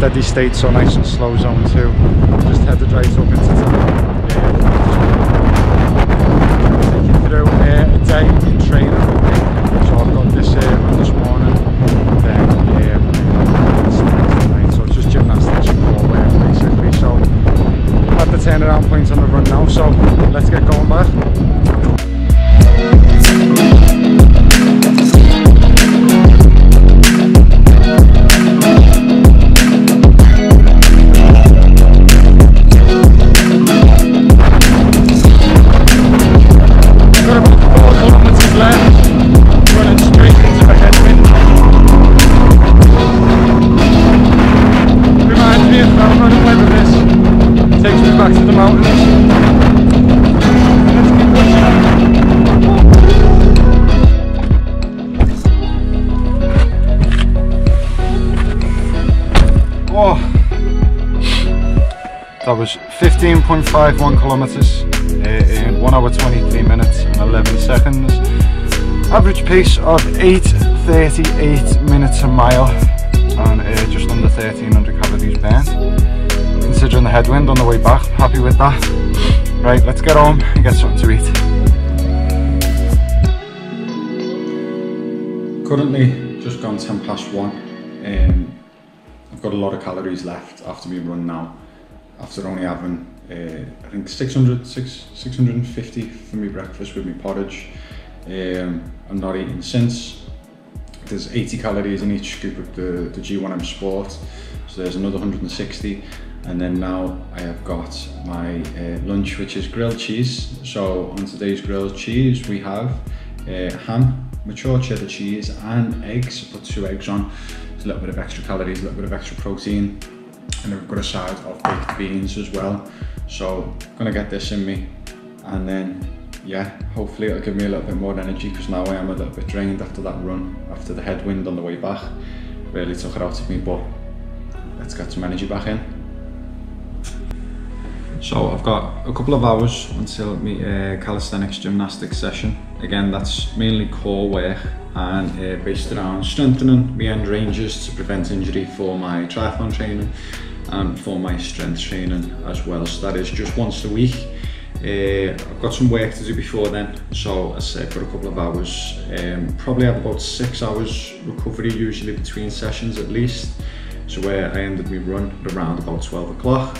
steady state, so nice and slow zone 2. Just headed right up into town. Take you through a day in training. So I've got this run this morning, then tonight. So it's just gymnastics and core work basically. So at the turnaround point on the run now, so let's get going back. That was 15.51 kilometers in 1 hour 23 minutes and 11 seconds. Average pace of 8:38 minutes a mile and just under 1300 calories burned. Considering the headwind on the way back, happy with that. Right, let's get home and get something to eat. Currently just gone 10 past 1. I've got a lot of calories left after my run now. After only having, I think 650 for my breakfast with my porridge. I'm not eating since. There's 80 calories in each scoop of the G1M Sport, so there's another 160. And then now I have got my lunch, which is grilled cheese. So on today's grilled cheese, we have ham, mature cheddar cheese and eggs. I put 2 eggs on. There's a little bit of extra calories, a little bit of extra protein. And then we've got a side of baked beans as well. So I'm gonna get this in me, and then yeah, hopefully it'll give me a little bit more energy, because now I am a little bit drained after that run, after the headwind on the way back. Really took it out of me, but let's get some energy back in. So I've got a couple of hours until my calisthenics gymnastics session. Again, that's mainly core work and based around strengthening my end ranges to prevent injury for my triathlon training and for my strength training as well. So that is just once a week. I've got some work to do before then, so as I said, for a couple of hours. Probably have about 6 hours recovery usually between sessions at least. So where I ended my run at around about 12 o'clock.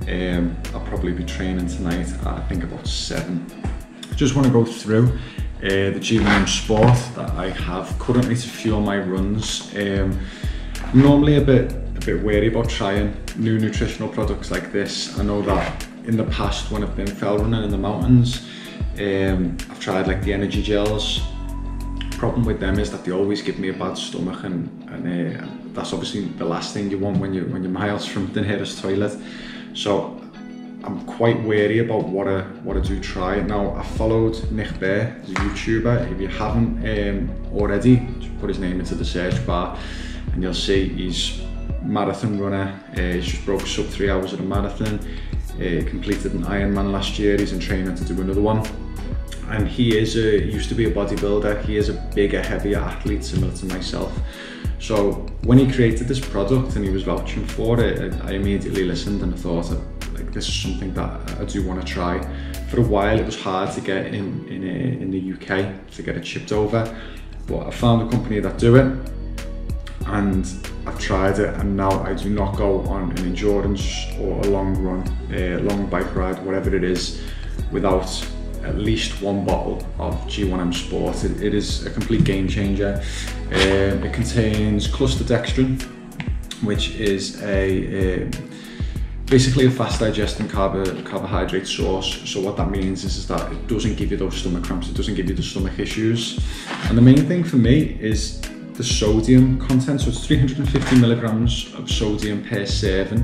I'll probably be training tonight at I think about 7. Just want to go through the G1M Sport that I have currently to fuel my runs. I'm normally a bit wary about trying new nutritional products like this. I know that in the past when I've been fell running in the mountains, I've tried like the energy gels. Problem with them is that they always give me a bad stomach, and that's obviously the last thing you want when you're miles from the nearest toilet. So I'm quite wary about what I do try. Now, I followed Nick Bear, he's a YouTuber. If you haven't already, just put his name into the search bar and you'll see he's a marathon runner. He's just broke sub 3 hours at a marathon. Completed an Ironman last year. He's in training to do another one. And he used to be a bodybuilder. He is a bigger, heavier athlete similar to myself. So when he created this product and he was vouching for it, I immediately listened and I thought, like, this is something that I do want to try. For a while it was hard to get in the UK to get it shipped over, but I found a company that do it and I've tried it, and now I do not go on an endurance or a long run, a long bike ride, whatever it is, without at least 1 bottle of G1M Sport. It is a complete game changer. It contains clusterdextrin, which is basically a fast digesting carbohydrate source. So what that means is that it doesn't give you those stomach cramps, it doesn't give you the stomach issues. And the main thing for me is the sodium content. So it's 350 milligrams of sodium per serving,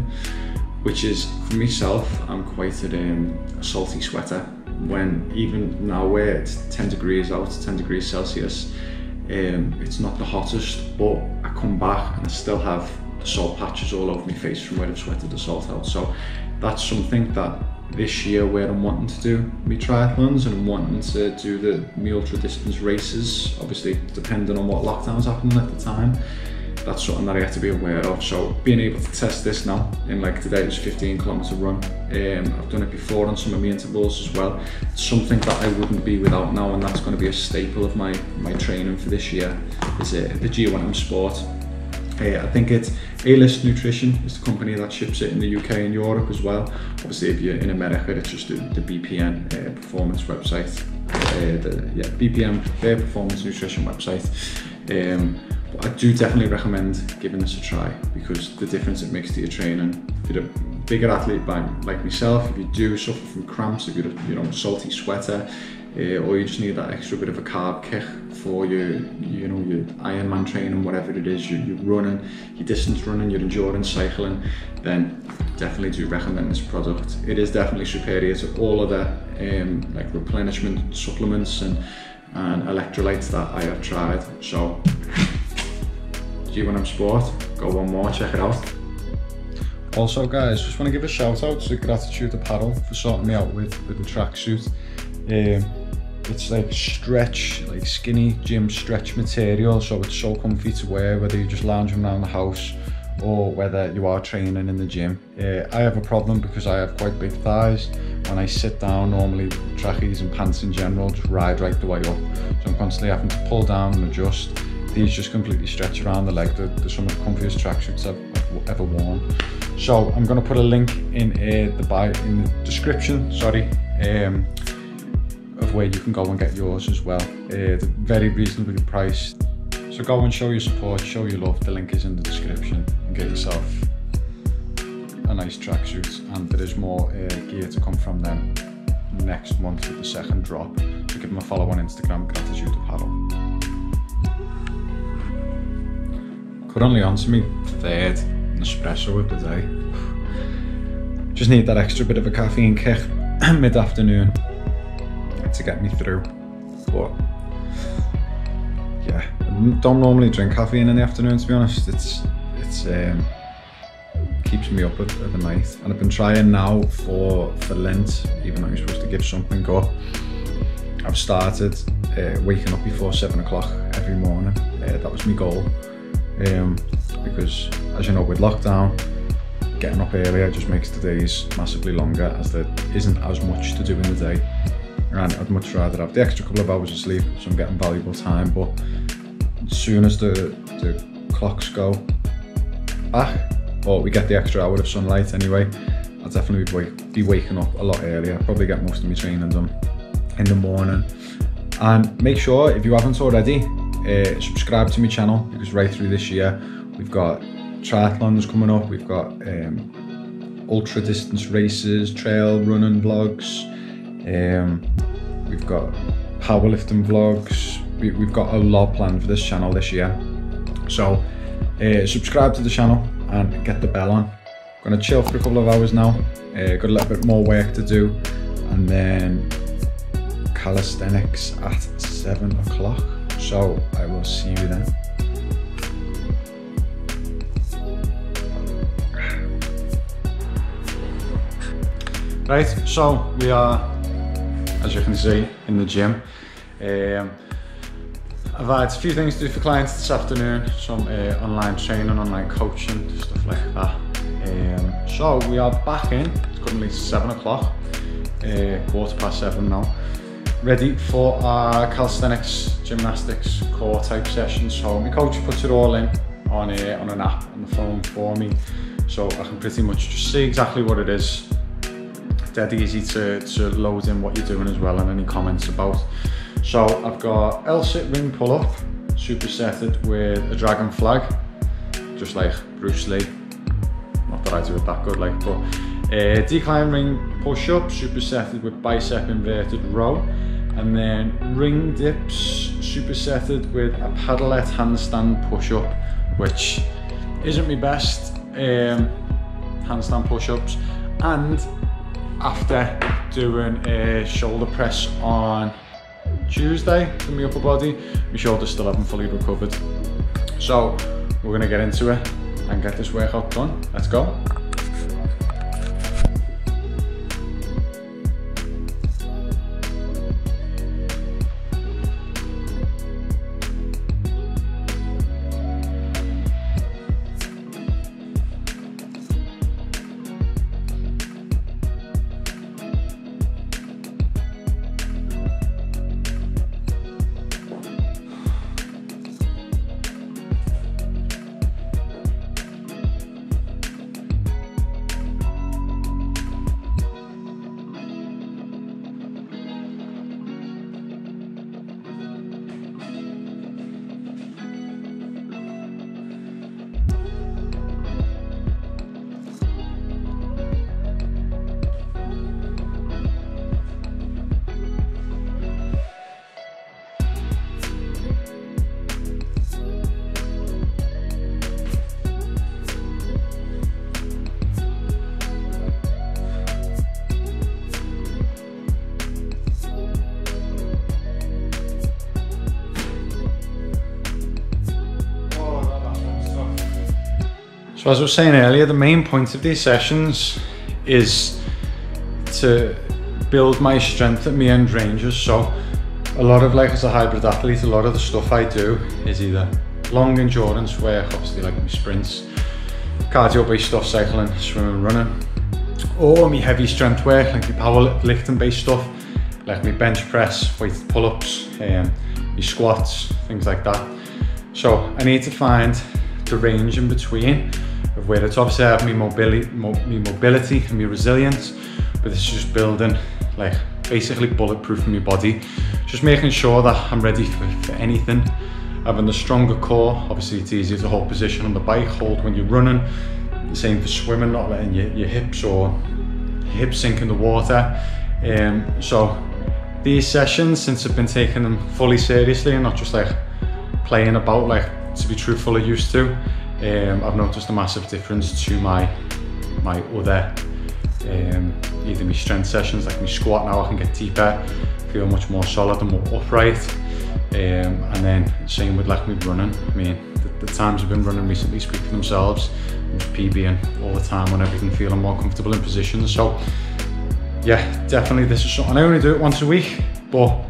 which is, for myself, I'm quite a salty sweater. When even now where it's 10 degrees out, 10 degrees Celsius, it's not the hottest, but I come back and I still have the salt patches all over my face from where I've sweated the salt out. So that's something that this year, where I'm wanting to do my triathlons and I'm wanting to do the ultra distance races, obviously depending on what lockdown's happening at the time, that's something that I have to be aware of. So being able to test this now, in like today it was 15km run. I've done it before on some of my intervals as well. It's something that I wouldn't be without now, and that's going to be a staple of my training for this year, is the G1M Sport. I think it's A-List Nutrition is the company that ships it in the UK and Europe as well. Obviously if you're in America, it's just the BPN performance website. BPN, their performance nutrition website. But I do definitely recommend giving this a try, because the difference it makes to your training. If you're a bigger athlete like myself, if you do suffer from cramps, if you're a salty sweater, or you just need that extra bit of a carb kick for your Ironman training, whatever it is, you're running, your distance running, your endurance cycling, then definitely do recommend this product. It is definitely superior to all other like replenishment supplements and electrolytes that I have tried. So G1M Sport, go one more, check it out. Also guys, just want to give a shout out to Gratitude Apparel for sorting me out with the tracksuit. It's like stretch, like skinny gym stretch material, so it's so comfy to wear whether you're just lounging around the house or whether you are training in the gym. I have a problem because I have quite big thighs. When I sit down, normally trackies and pants in general just ride right the way up, so I'm constantly having to pull down and adjust. These just completely stretch around the leg. They're some of the comfiest tracksuits I've ever worn. So I'm going to put a link in the description, of where you can go and get yours as well. They're very reasonably priced. So go and show your support, show your love. The link is in the description, and get yourself a nice tracksuit. And there is more gear to come from them next month with the second drop. So give them a follow on Instagram, Gratitude Apparel. Currently on to me third espresso of the day. Just need that extra bit of a caffeine kick mid-afternoon to get me through. But yeah, I don't normally drink caffeine in the afternoon, to be honest. It's keeps me up at the night, and I've been trying now for Lent, even though you're supposed to give something up. I've started waking up before 7 o'clock every morning. That was my goal, because as you know, with lockdown, getting up earlier just makes the days massively longer, as there isn't as much to do in the day. And I'd much rather have the extra couple of hours of sleep, so I'm getting valuable time. But as soon as the clocks go back, or we get the extra hour of sunlight anyway, I'll definitely be waking up a lot earlier. I'll probably get most of my training done in the morning. And make sure, if you haven't already, subscribe to my channel, because right through this year we've got triathlons coming up, we've got ultra distance races, trail running vlogs, we've got powerlifting vlogs. We've got a lot planned for this channel this year. So subscribe to the channel and get the bell on. I'm gonna chill for a couple of hours now. Got a little bit more work to do, and then calisthenics at 7 o'clock. So I will see you then. Right, so we are, as you can see, in the gym. I've had a few things to do for clients this afternoon, some online training, online coaching, stuff like that. So we are back in. It's currently 7 o'clock, 7:15 now. Ready for our calisthenics, gymnastics, core type session. So my coach puts it all in on an app on the phone for me, so I can pretty much just see exactly what it is. Dead easy to load in what you're doing as well, and any comments about. So I've got L-sit ring pull up, supersetted with a dragon flag, just like Bruce Lee. Not that I do it that good, like, but decline ring push up, supersetted with bicep inverted row, and then ring dips, supersetted with a paddlette handstand push up, which isn't my best handstand push ups. And after doing a shoulder press on Tuesday for my upper body, my shoulders still haven't fully recovered. So we're gonna get into it and get this workout done. Let's go. So as I was saying earlier, the main point of these sessions is to build my strength at my end ranges. So a lot of, like, as a hybrid athlete, a lot of the stuff I do is either long endurance work, obviously like my sprints, cardio based stuff, cycling, swimming, running, or my heavy strength work, like my powerlifting based stuff, like my bench press, weighted pull-ups, my squats, things like that. So I need to find the range in between of where it's obviously I have my mobility and my resilience, but it's just building, like, basically bulletproof my body, just making sure that I'm ready for anything. Having the stronger core, obviously it's easier to hold position on the bike, hold when you're running. The same for swimming, not letting your hips sink in the water. So these sessions, since I've been taking them fully seriously and not just like playing about, like, to be truthfully used to, I've noticed a massive difference to my other either my strength sessions, like my squat. Now I can get deeper, feel much more solid and more upright, and then same with, like, me running. I mean, the times I've been running recently speak for themselves. I'm just PBing all the time on everything, feeling more comfortable in positions. So yeah, definitely this is something, I only do it once a week, but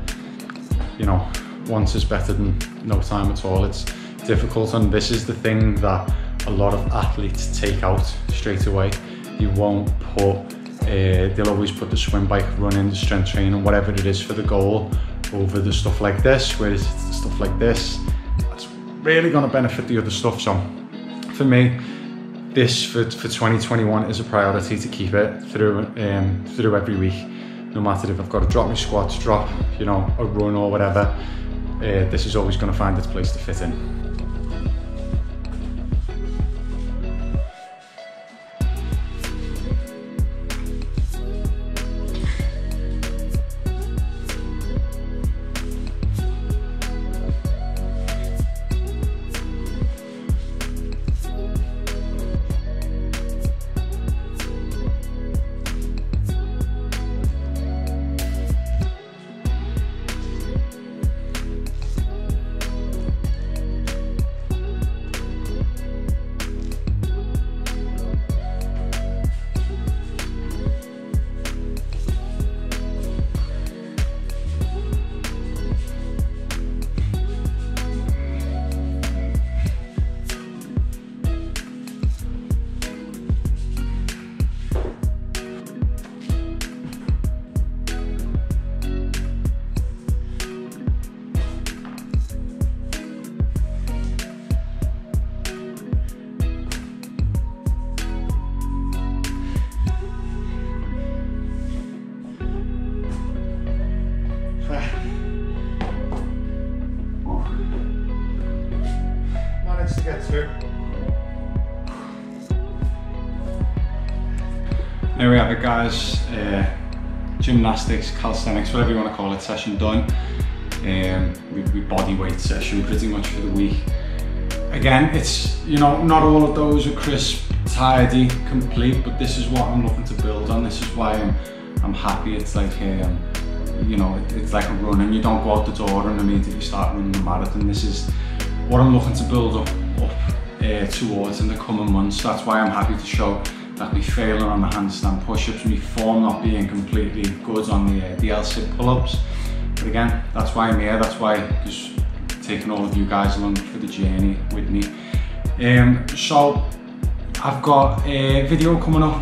you know, once is better than no time at all. It's difficult, and this is the thing that a lot of athletes take out straight away. You won't put, they'll always put the swim, bike, running, the strength training, whatever it is for the goal, over the stuff like this, whereas it's the stuff like this that's really going to benefit the other stuff. So for me, this for 2021 is a priority, to keep it through every week, no matter if I've got to drop my squats, drop, you know, a run or whatever. This is always going to find its place to fit in. To get through. There we have it, guys. Gymnastics, calisthenics, whatever you want to call it, session done. We body weight session pretty much for the week. Again, it's, you know, not all of those are crisp, tidy, complete, but this is what I'm looking to build on. This is why I'm happy. It's like, you know, it's like a run, and you don't go out the door and immediately start running the marathon. This is what I'm looking to build up towards in the coming months. That's why I'm happy to show that me failing on the handstand push-ups, me form not being completely good on the L-sit pull-ups. But again, that's why I'm here. That's why just taking all of you guys along for the journey with me. So I've got a video coming up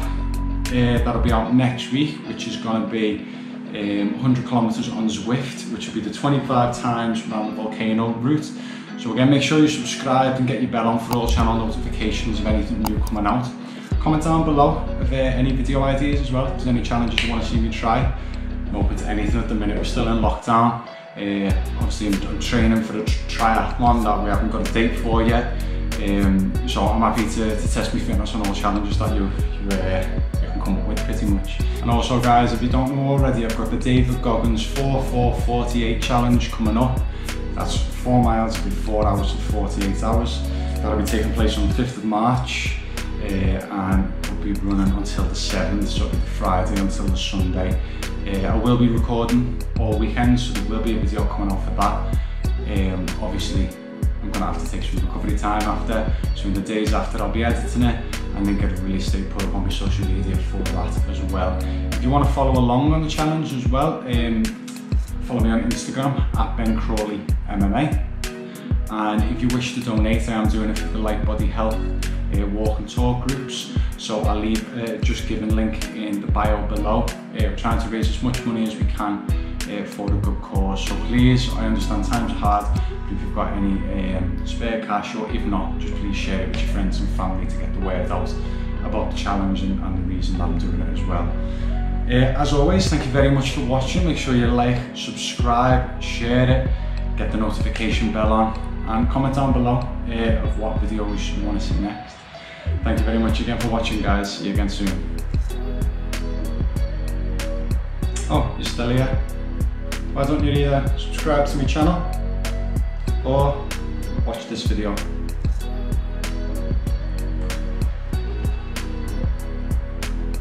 that'll be out next week, which is going to be 100 kilometers on Zwift, which will be the 25 times around the volcano route. So again, make sure you subscribe and get your bell on for all channel notifications of anything new coming out. Comment down below if any video ideas as well, if there's any challenges you want to see me try. I'm open to anything at the minute. We're still in lockdown. Obviously I'm training for the triathlon that we haven't got a date for yet. So I'm happy to test my fitness on all challenges that you can come up with pretty much. And also guys, if you don't know already, I've got the David Goggins 4-4-48 challenge coming up. That's 4 miles every 4 hours for 48 hours. That'll be taking place on the 5th of March and we'll be running until the 7th, so it'll be Friday until the Sunday. I will be recording all weekend, so there will be a video coming out for that. Obviously, I'm gonna have to take some recovery time after, some of the days after I'll be editing it, and then get a release date put up on my social media for that as well. If you want to follow along on the challenge as well, follow me on Instagram at BenCrawleyMMA. And if you wish to donate, I am doing it for the Light Body Health walk and talk groups. So I'll leave a Just Giving link in the bio below. I'm trying to raise as much money as we can for a good cause. So please, I understand times are hard, but if you've got any spare cash, or if not, just please share it with your friends and family to get the word out about the challenge and the reason that I'm doing it as well. As always, thank you very much for watching. Make sure you like, subscribe, share it, get the notification bell on, and comment down below of what videos you want to see next. Thank you very much again for watching, guys. See you again soon. Oh, you're still here? Why don't you either subscribe to my channel or watch this video